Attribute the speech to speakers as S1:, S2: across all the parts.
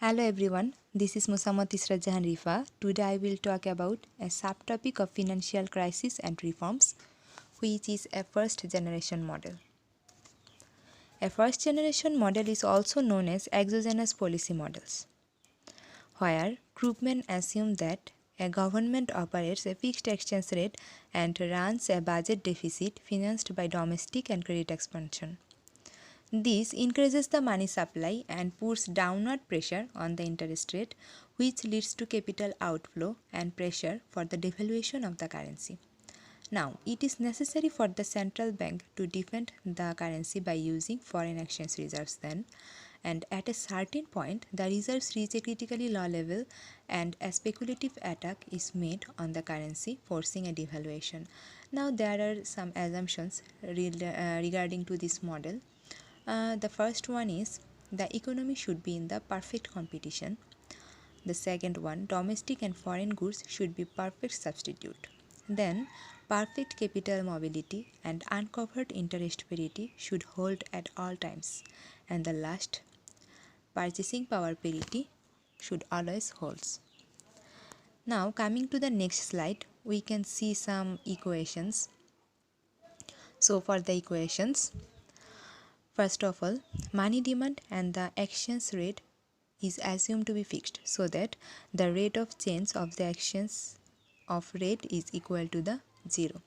S1: Hello everyone, this is Musammat Isra Jahan Rifa. Today I will talk about a subtopic of financial crisis and reforms, which is a first generation model. A first generation model is also known as exogenous policy models, where Krugman assumed that a government operates a fixed exchange rate and runs a budget deficit financed by domestic and credit expansion. This increases the money supply and puts downward pressure on the interest rate, which leads to capital outflow and pressure for the devaluation of the currency. Now, it is necessary for the central bank to defend the currency by using foreign exchange reserves then, and at a certain point, the reserves reach a critically low level and a speculative attack is made on the currency, forcing a devaluation. Now, there are some assumptions regarding to this model. The first one is the economy should be in the perfect competition. The second one, domestic and foreign goods should be perfect substitute. Then, perfect capital mobility and uncovered interest parity should hold at all times. And the last, purchasing power parity should always holds. Now, coming to the next slide, we can see some equations. So, for the equations, first of all, money demand and the exchange rate is assumed to be fixed so that the rate of change of the exchange of rate is equal to the 0.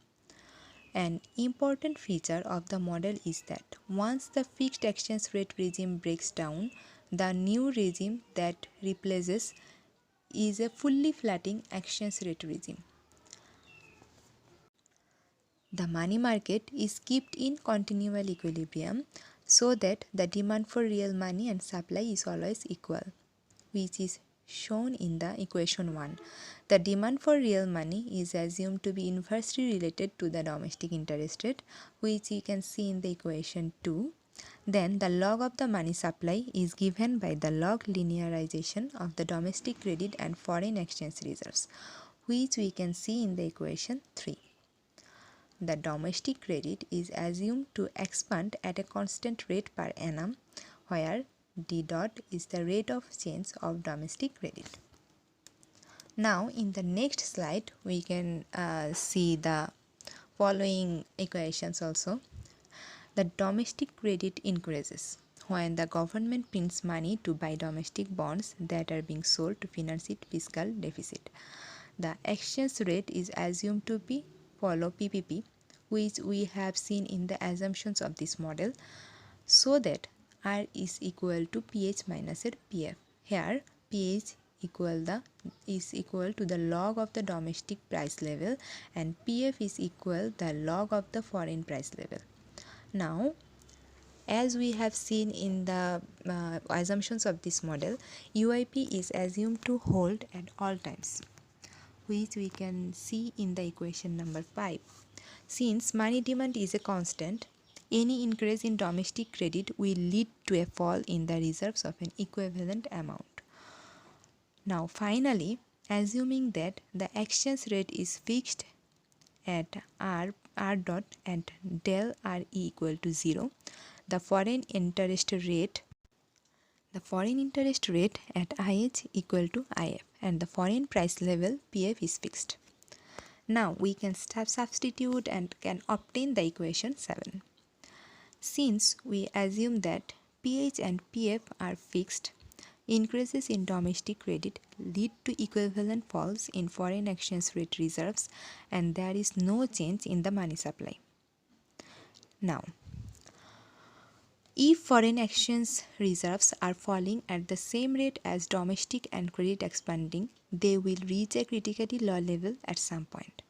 S1: An important feature of the model is that once the fixed exchange rate regime breaks down, the new regime that replaces is a fully flattening exchange rate regime. The money market is kept in continual equilibrium so that the demand for real money and supply is always equal, which is shown in the equation 1. The demand for real money is assumed to be inversely related to the domestic interest rate, which you can see in the equation 2. Then the log of the money supply is given by the log linearization of the domestic credit and foreign exchange reserves, which we can see in the equation 3. The domestic credit is assumed to expand at a constant rate per annum, where d dot is the rate of change of domestic credit. Now, in the next slide, we can see the following equations also. The domestic credit increases when the government prints money to buy domestic bonds that are being sold to finance its fiscal deficit. The exchange rate is assumed to be follow PPP, which we have seen in the assumptions of this model, so that R is equal to PH minus PF. Here, PH is equal to the log of the domestic price level and PF is equal the log of the foreign price level. Now, as we have seen in the assumptions of this model, UIP is assumed to hold at all times, which we can see in the equation number 5. Since money demand is a constant, any increase in domestic credit will lead to a fall in the reserves of an equivalent amount. Now, finally, assuming that the exchange rate is fixed at R dot and del R equal to 0, the foreign interest rate at IH equal to IF and the foreign price level PF is fixed. Now we can substitute and can obtain the equation 7. Since we assume that PH and PF are fixed, increases in domestic credit lead to equivalent falls in foreign exchange rate reserves and there is no change in the money supply. Now, if foreign exchange reserves are falling at the same rate as domestic and credit expanding, they will reach a critically low level at some point.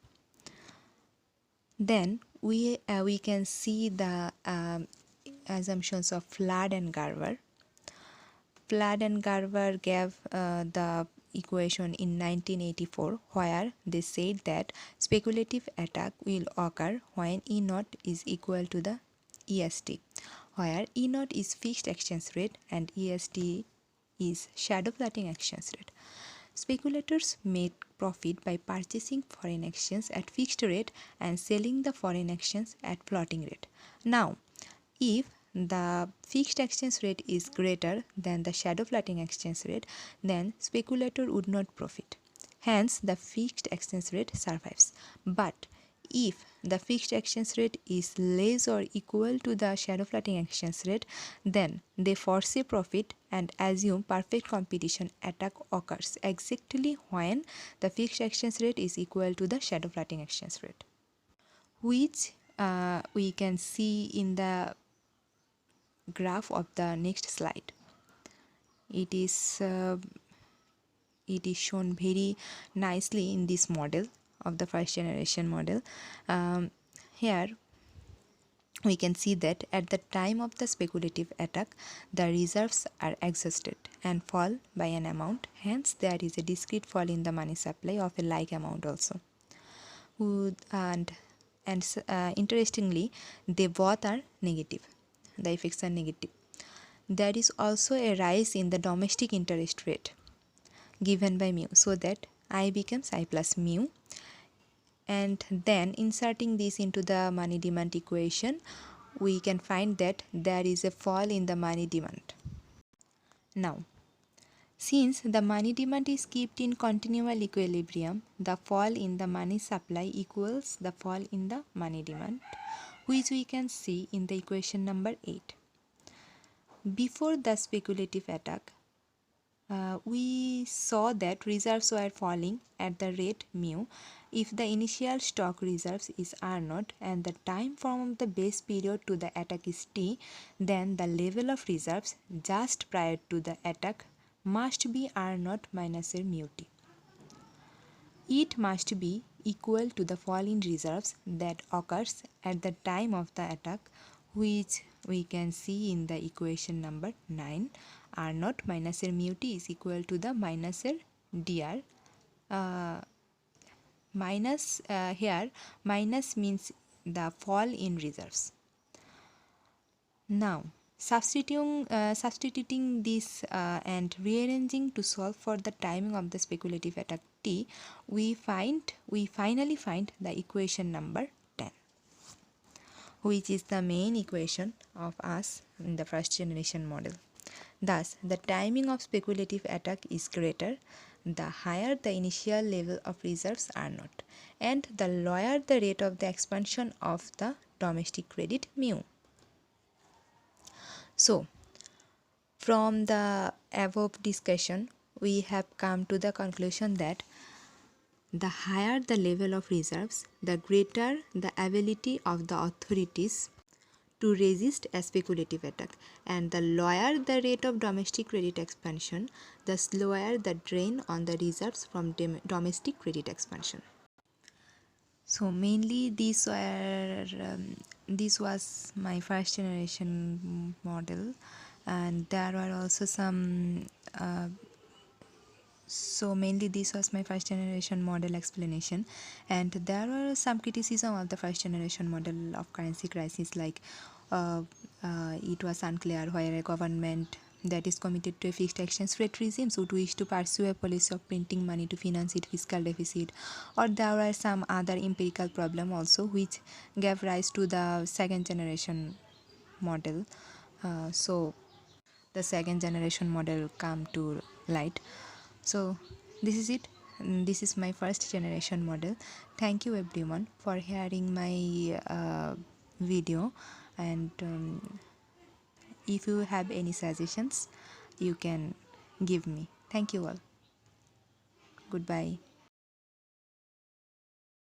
S1: Then we can see the assumptions of Flood and Garver. Flood and Garver gave the equation in 1984 where they said that speculative attack will occur when E naught is equal to the EST, where E naught is fixed exchange rate and EST is shadow plotting exchange rate. Speculators make profit by purchasing foreign exchange at fixed rate and selling the foreign exchange at floating rate. Now, if the fixed exchange rate is greater than the shadow plotting exchange rate, then speculator would not profit. Hence, the fixed exchange rate survives. But if the fixed exchange rate is less or equal to the shadow plotting exchange rate, then they foresee profit and assume perfect competition attack occurs exactly when the fixed exchange rate is equal to the shadow plotting exchange rate, which we can see in the graph of the next slide. It is shown very nicely in this model of the first generation model. Here we can see that at the time of the speculative attack, the reserves are exhausted and fall by an amount. Hence, there is a discrete fall in the money supply of a like amount also. And interestingly, they both are negative. The effects are negative. There is also a rise in the domestic interest rate given by mu, so that I becomes I plus mu, and then inserting this into the money demand equation, we can find that there is a fall in the money demand. Now, since the money demand is kept in continual equilibrium, the fall in the money supply equals the fall in the money demand, which we can see in the equation number 8. Before the speculative attack, we saw that reserves were falling at the rate mu if the initial stock reserves is R0 and the time from the base period to the attack is T, then the level of reserves just prior to the attack must be R0 minus R mu T. It must be equal to the fall in reserves that occurs at the time of the attack, which we can see in the equation number 9. R0 minus R mu T is equal to the minus R dr. Here minus means the fall in reserves. Now, substituting this and rearranging to solve for the timing of the speculative attack T, we finally find the equation number 10, which is the main equation of us in the first generation model. Thus, the timing of speculative attack is greater the higher the initial level of reserves R0, and the lower the rate of the expansion of the domestic credit mu. So, from the above discussion, we have come to the conclusion that the higher the level of reserves, the greater the ability of the authorities to resist a speculative attack, and the lower the rate of domestic credit expansion, the slower the drain on the reserves from domestic credit expansion. So mainly this was my first generation model, and there were also some so mainly this was my first generation model explanation, and there were some criticism of the first generation model of currency crisis, like it was unclear whether a government that is committed to a fixed exchange rate regime would wish to pursue a policy of printing money to finance its fiscal deficit, or there were some other empirical problem also which gave rise to the second generation model. So the second generation model come to light. So this is it. This is my first generation model. Thank you everyone for hearing my video, and if you have any suggestions, you can give me. Thank you all. Goodbye.